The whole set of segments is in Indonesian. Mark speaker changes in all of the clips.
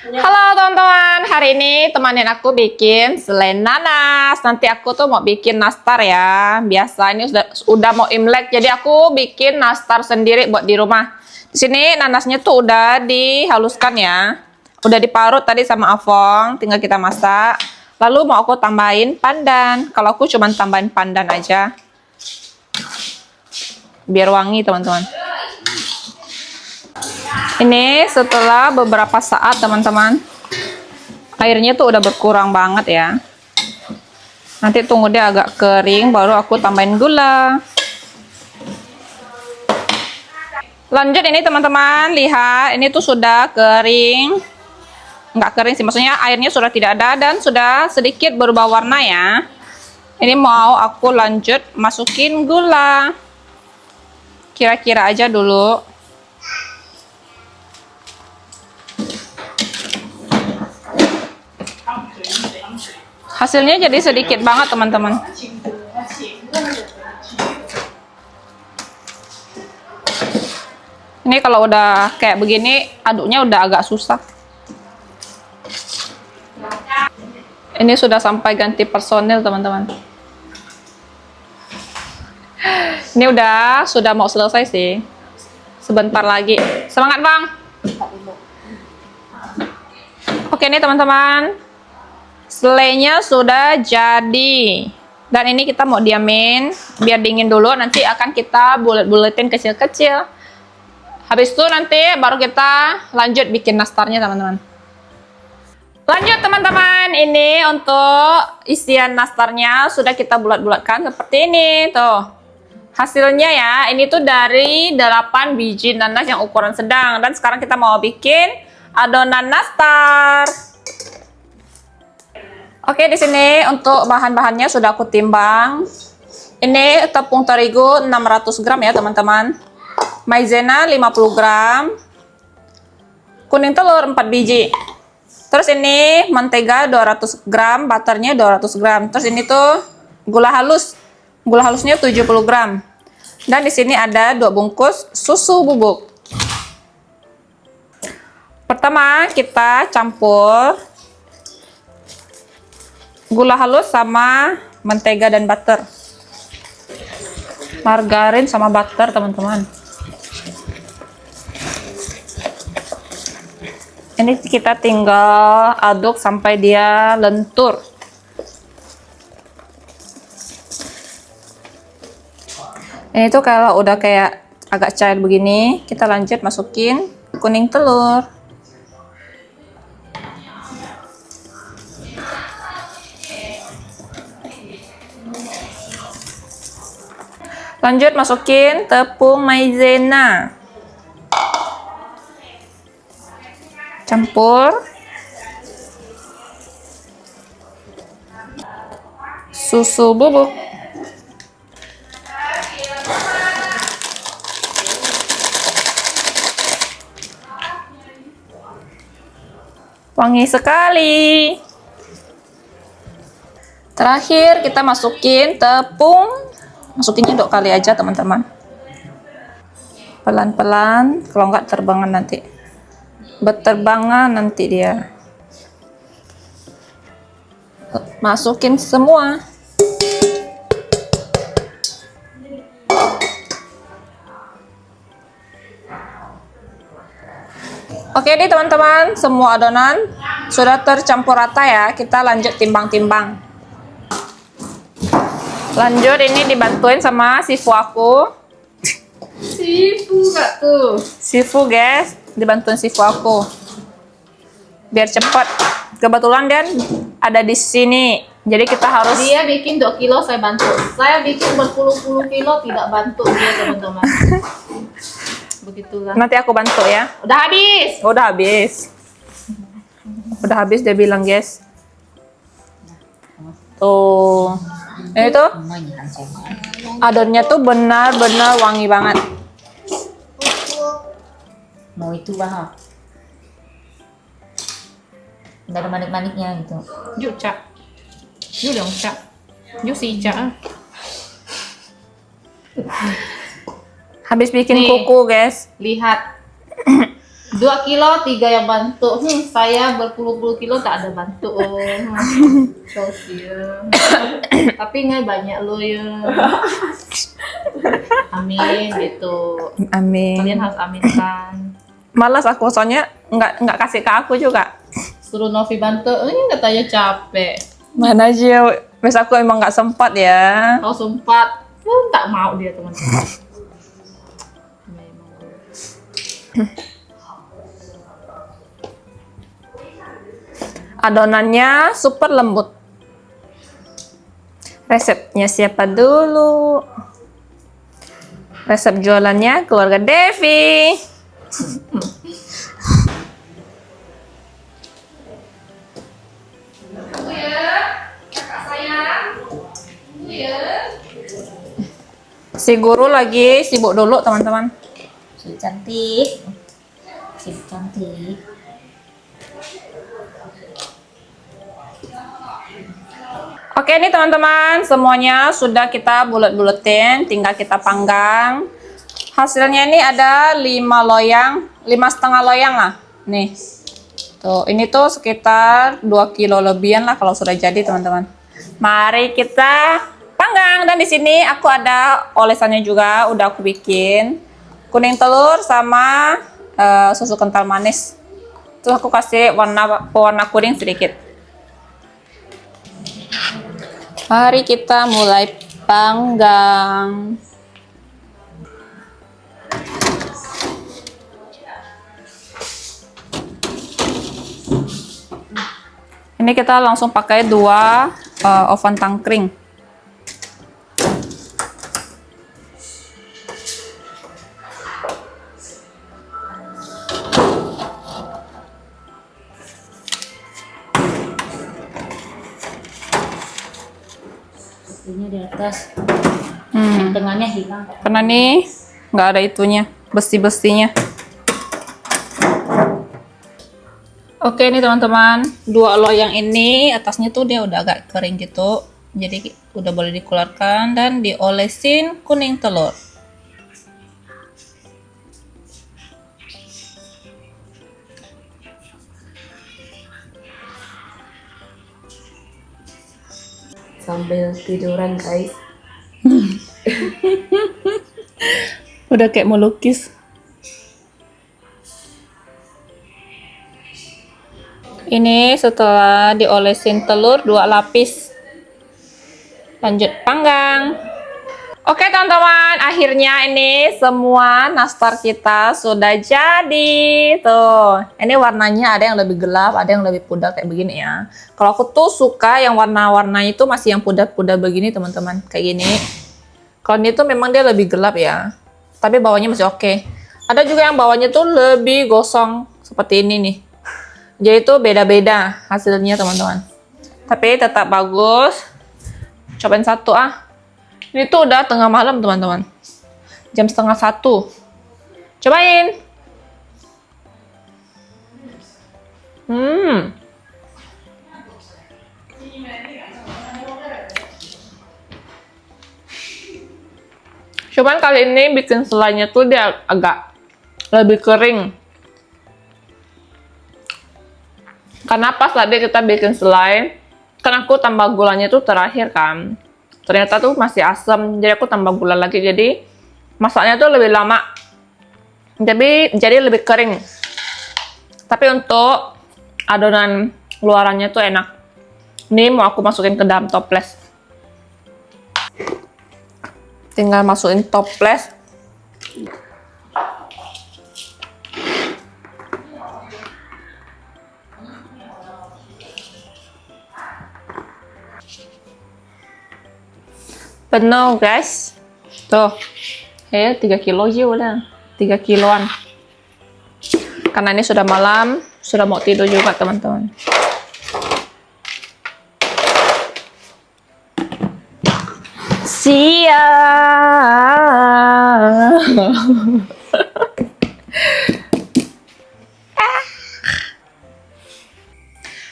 Speaker 1: Halo teman-teman, hari ini temanin aku bikin selai nanas. Nanti aku tuh mau bikin nastar ya. Biasa ini udah mau Imlek, jadi aku bikin nastar sendiri buat di rumah. Di sini nanasnya tuh udah dihaluskan ya. Udah diparut tadi sama Avong, tinggal kita masak. Lalu mau aku tambahin pandan. Kalau aku cuma tambahin pandan aja. Biar wangi teman-teman. Ini setelah beberapa saat teman-teman, airnya tuh udah berkurang banget ya. Nanti tunggu dia agak kering baru aku tambahin gula. Lanjut ini teman-teman, lihat ini tuh sudah kering. Nggak kering sih, maksudnya airnya sudah tidak ada dan sudah sedikit berubah warna ya. Ini mau aku lanjut masukin gula. Kira-kira aja dulu. Hasilnya jadi sedikit banget teman-teman. Ini kalau udah kayak begini aduknya udah agak susah. Ini sudah sampai ganti personil teman-teman. Ini sudah mau selesai sih. Sebentar lagi. Semangat Bang. Oke nih teman-teman. Selainya sudah jadi. Dan ini kita mau diamin biar dingin dulu, nanti akan kita bulet-buletin kecil-kecil. Habis itu nanti baru kita lanjut bikin nastarnya teman-teman. Lanjut teman-teman, ini untuk isian nastarnya sudah kita bulat-bulatkan seperti ini tuh. Hasilnya ya, ini tuh dari 8 biji nanas yang ukuran sedang. Dan sekarang kita mau bikin adonan nastar. Oke, di sini untuk bahan-bahannya sudah aku timbang. Ini tepung terigu 600 gram ya teman-teman. Maizena 50 gram. Kuning telur 4 biji. Terus ini mentega 200 gram, butternya 200 gram. Terus ini tuh gula halus. Gula halusnya 70 gram. Dan di sini ada 2 bungkus susu bubuk. Pertama, kita campur gula halus sama mentega dan butter. Margarin sama butter, teman-teman. Ini kita tinggal aduk sampai dia lentur. Ini tuh kalau udah kayak agak cair begini, kita lanjut masukin kuning telur. Lanjut masukin tepung maizena. Campur. Susu bubuk. Wangi sekali. Terakhir kita masukin tepung. Masukinnya 2 kali aja teman-teman. Pelan-pelan, kalau nggak terbangan nanti. Berterbangan nanti dia. Masukin semua. Oke nih teman-teman, semua adonan sudah tercampur rata ya. Kita lanjut timbang-timbang. Lanjut ini dibantuin sama sifu aku. Sifu gak tuh? Sifu guys, dibantuin sifu aku. Biar cepat. Kebetulan Dan ada di sini. Jadi kita harus.
Speaker 2: Dia bikin 2 kilo, saya bantu. Saya bikin berpuluh-puluh kilo, tidak bantu dia teman-teman. Begitulah.
Speaker 1: Nanti aku bantu ya.
Speaker 2: Udah habis.
Speaker 1: Udah habis. Udah habis dia bilang guys. Tuh. Ini tuh adonnya tuh benar-benar wangi banget.
Speaker 2: Mau itu bah. Nggak ada manik-maniknya gitu.
Speaker 1: Yuk cak. Yuk dong cak. Yuk sih cak. Habis bikin
Speaker 2: Nih.
Speaker 1: kuku guys.
Speaker 2: Lihat. 2 kilo 3 yang bantu. Saya berpuluh-puluh kilo tak ada bantu. So ya. Tapi nggak banyak lo ya. Amin gitu.
Speaker 1: Amin.
Speaker 2: Kalian harus aminkan.
Speaker 1: Malas aku soalnya nggak kasih ke aku juga.
Speaker 2: Suruh Novi bantu. Ini katanya capek.
Speaker 1: Mana aja, wes aku emang nggak sempat ya.
Speaker 2: Kau sempat. Tak mau dia teman-teman.
Speaker 1: Adonannya super lembut. Resepnya siapa dulu? Resep jualannya keluarga Devi. Si guru lagi sibuk dulu teman-teman.
Speaker 2: Si cantik. Si cantik.
Speaker 1: Oke nih teman-teman, semuanya sudah kita bulet-buletin, tinggal kita panggang. Hasilnya ini ada 5 loyang, 5,5 loyang lah. Nih. Tuh, ini tuh sekitar 2 kilo lebihan lah kalau sudah jadi teman-teman. Mari kita panggang, dan di sini aku ada olesannya juga, udah aku bikin. Kuning telur sama susu kental manis. Terus aku kasih warna kuning sedikit. Mari kita mulai panggang. Ini kita langsung pakai 2 oven tangkring.
Speaker 2: Ini di atas.
Speaker 1: Hmm.
Speaker 2: Tengahnya hilang.
Speaker 1: Karena nih nggak ada itunya, besi-besinya. Oke nih teman-teman, 2 loyang ini atasnya tuh dia udah agak kering gitu, jadi udah boleh dikeluarkan dan diolesin kuning telur.
Speaker 2: Sambil tiduran guys.
Speaker 1: Udah kayak melukis. Ini setelah diolesin telur 2 lapis. Lanjut panggang. Oke teman-teman, akhirnya ini semua nastar kita sudah jadi. Tuh, ini warnanya ada yang lebih gelap, ada yang lebih pudar kayak begini ya. Kalau aku tuh suka yang warna-warnanya itu masih yang pudar-pudar begini teman-teman, kayak gini. Kalau ini tuh memang dia lebih gelap ya, tapi bawahnya masih oke. Ada juga yang bawahnya tuh lebih gosong seperti ini nih. Jadi itu beda-beda hasilnya teman-teman. Tapi tetap bagus. Cobain satu ah. Ini tuh udah tengah malam teman-teman. Jam 12:30. Cobain. Cuman kali ini bikin selainya tuh dia agak lebih kering. Karena pas tadi kita bikin selai, kan aku tambah gulanya tuh terakhir kan. Ternyata tuh masih asam, jadi aku tambah gula lagi. Jadi masaknya tuh lebih lama. Jadi lebih kering. Tapi untuk adonan luarannya tuh enak. Ini mau aku masukin ke dalam toples. Tinggal masukin toples. Penuh guys. Tuh. 3 kilo aja udah. 3 kiloan. Karena ini sudah malam, sudah mau tidur juga teman-teman. Siap.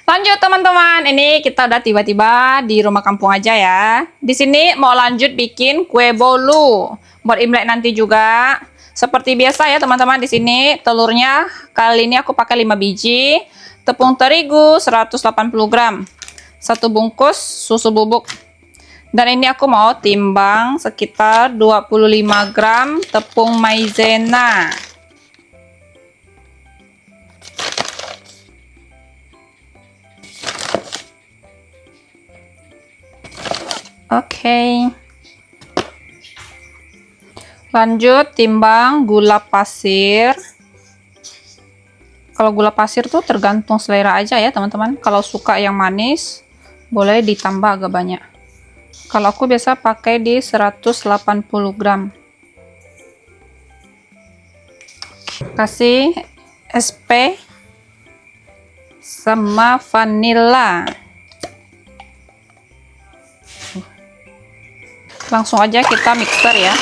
Speaker 1: Lanjut teman-teman, ini kita udah tiba-tiba di rumah kampung aja ya. Di sini mau lanjut bikin kue bolu buat Imlek nanti juga. Seperti biasa ya teman-teman, di sini telurnya kali ini aku pakai 5 biji, tepung terigu 180 gram, 1 bungkus susu bubuk. Dan ini aku mau timbang sekitar 25 gram tepung maizena. Oke. Lanjut timbang gula pasir. Kalau gula pasir tuh tergantung selera aja ya teman-teman. Kalau suka yang manis, boleh ditambah agak banyak. Kalau aku biasa pakai di 180 gram. Kasih SP sama vanilla. Langsung aja kita mixer ya.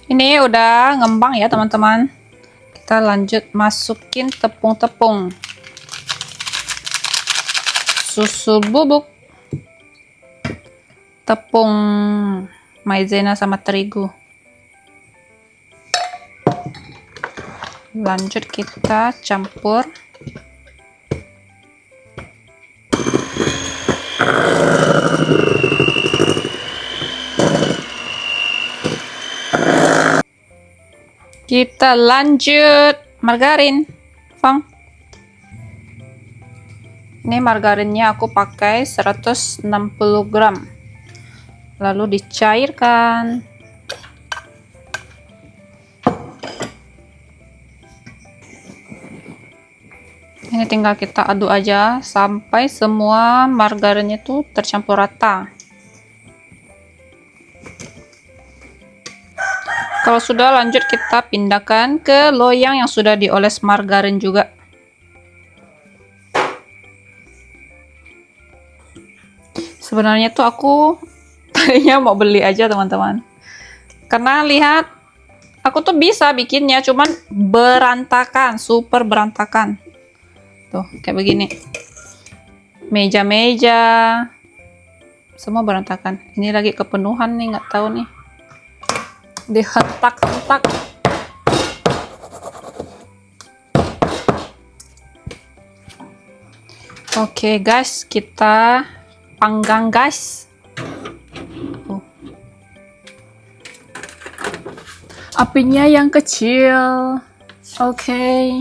Speaker 1: Ini udah ngembang ya teman-teman. Kita lanjut masukin tepung-tepung, susu bubuk, tepung maizena sama terigu. Lanjut kita campur. Kita lanjut margarin, Fang. Ini margarinnya aku pakai 160 gram. Lalu dicairkan. Ini tinggal kita aduk aja sampai semua margarinnya tuh tercampur rata. Kalau sudah, lanjut kita pindahkan ke loyang yang sudah dioles margarin juga. Sebenarnya tuh aku tadinya mau beli aja teman-teman, karena lihat aku tuh bisa bikinnya, cuman berantakan, super berantakan tuh kayak begini, meja-meja semua berantakan. Ini lagi kepenuhan nih, nggak tahu nih, dihentak-hentak. Oke guys, kita panggang guys. Apinya yang kecil. Oke.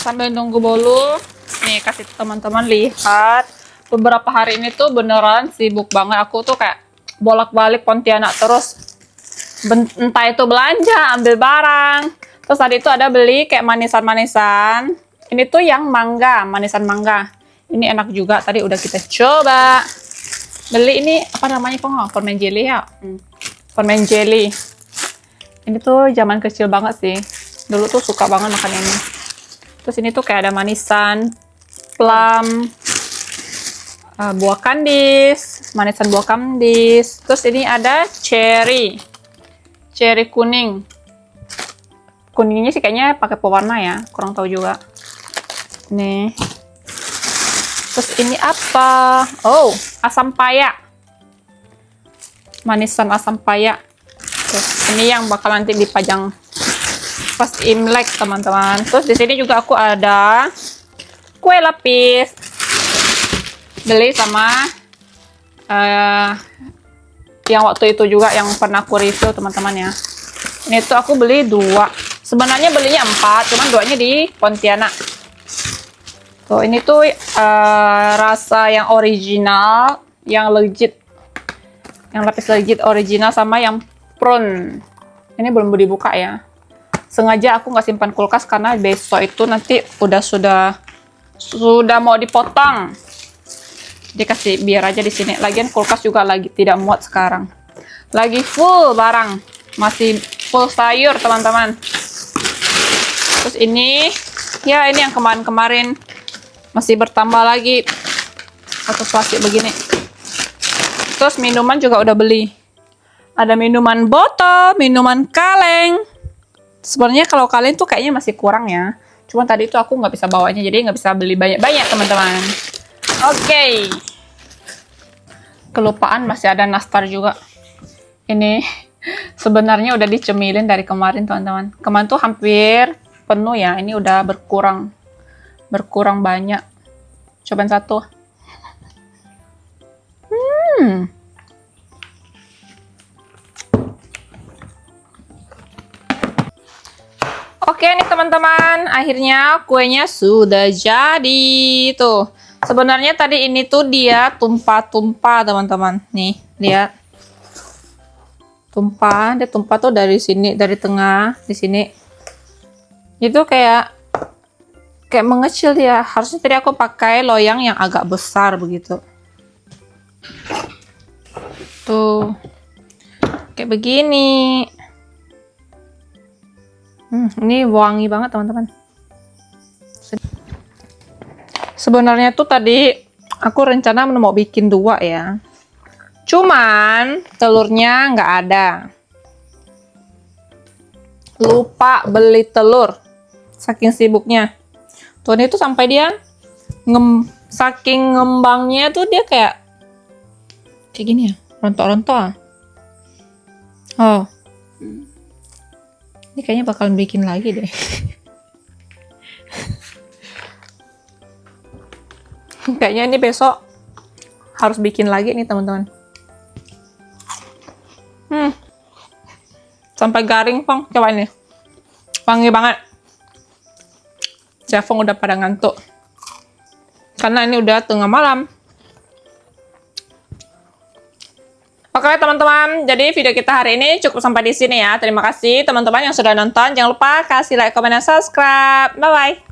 Speaker 1: Sambil nunggu bolu, nih kasih teman-teman lihat. Beberapa hari ini tuh beneran sibuk banget. Aku tuh kayak bolak-balik Pontianak terus. Entah itu belanja, ambil barang. Terus tadi itu ada beli kayak manisan-manisan. Ini tuh yang mangga, manisan mangga. Ini enak juga, tadi udah kita coba. Beli ini apa namanya kok? Permen jelly ya? Permen jelly. Ini tuh zaman kecil banget sih. Dulu tuh suka banget makan ini. Terus ini tuh kayak ada manisan plum, buah kandis, manisan buah kandis. Terus ini ada cherry kuning. Kuningnya sih kayaknya pakai pewarna ya, kurang tahu juga. Nih. Terus ini apa? Oh, asam paya. Manisan asam paya. Terus ini yang bakal nanti dipajang pas Imlek, teman-teman. Terus di sini juga aku ada kue lapis. Beli sama yang waktu itu juga yang pernah aku review, teman-teman ya. Ini tuh aku beli 2. Sebenarnya belinya 4, cuman 2-nya di Pontianak. Tuh, ini tuh rasa yang original, yang legit, yang lapis legit original, sama yang prawn. Ini belum dibuka ya. Sengaja aku nggak simpan kulkas karena besok itu nanti sudah mau dipotong. Dikasih biar aja di sini. Lagian kulkas juga lagi tidak muat sekarang. Lagi full barang, masih full sayur teman-teman. Terus ini, ya ini yang kemarin-kemarin. Masih bertambah lagi satu plastik begini. Terus minuman juga udah beli. Ada minuman botol, minuman kaleng. Sebenarnya kalau kaleng tuh kayaknya masih kurang ya. Cuma tadi tuh aku nggak bisa bawanya, jadi nggak bisa beli banyak-banyak teman-teman. Oke. Kelupaan masih ada nastar juga. Ini sebenarnya udah dicemilin dari kemarin teman-teman. Kemarin tuh hampir penuh ya. Ini udah berkurang banyak. Cobain satu. Oke nih teman-teman, akhirnya kuenya sudah jadi tuh. Sebenarnya tadi ini tuh dia tumpah-tumpah teman-teman. Nih, lihat. Dia tumpah tuh dari sini, dari tengah, di sini. Itu kayak mengecil dia. Harusnya tadi aku pakai loyang yang agak besar begitu. Tuh. Kayak begini. Ini wangi banget teman-teman. Sebenarnya tuh tadi aku rencana mau bikin 2 ya. Cuman telurnya nggak ada. Lupa beli telur. Saking sibuknya. Tuh ini tuh sampai dia saking ngembangnya tuh dia kayak gini ya, rontok-rontok. Oh. Ini kayaknya bakalan bikin lagi deh. Kayaknya ini besok harus bikin lagi nih teman-teman. Sampai garing, Pang. Coba ini. Wangi banget. Jafong udah pada ngantuk. Karena ini udah tengah malam. Oke teman-teman, jadi video kita hari ini cukup sampai di sini ya. Terima kasih teman-teman yang sudah nonton. Jangan lupa kasih like, komen, dan subscribe. Bye-bye.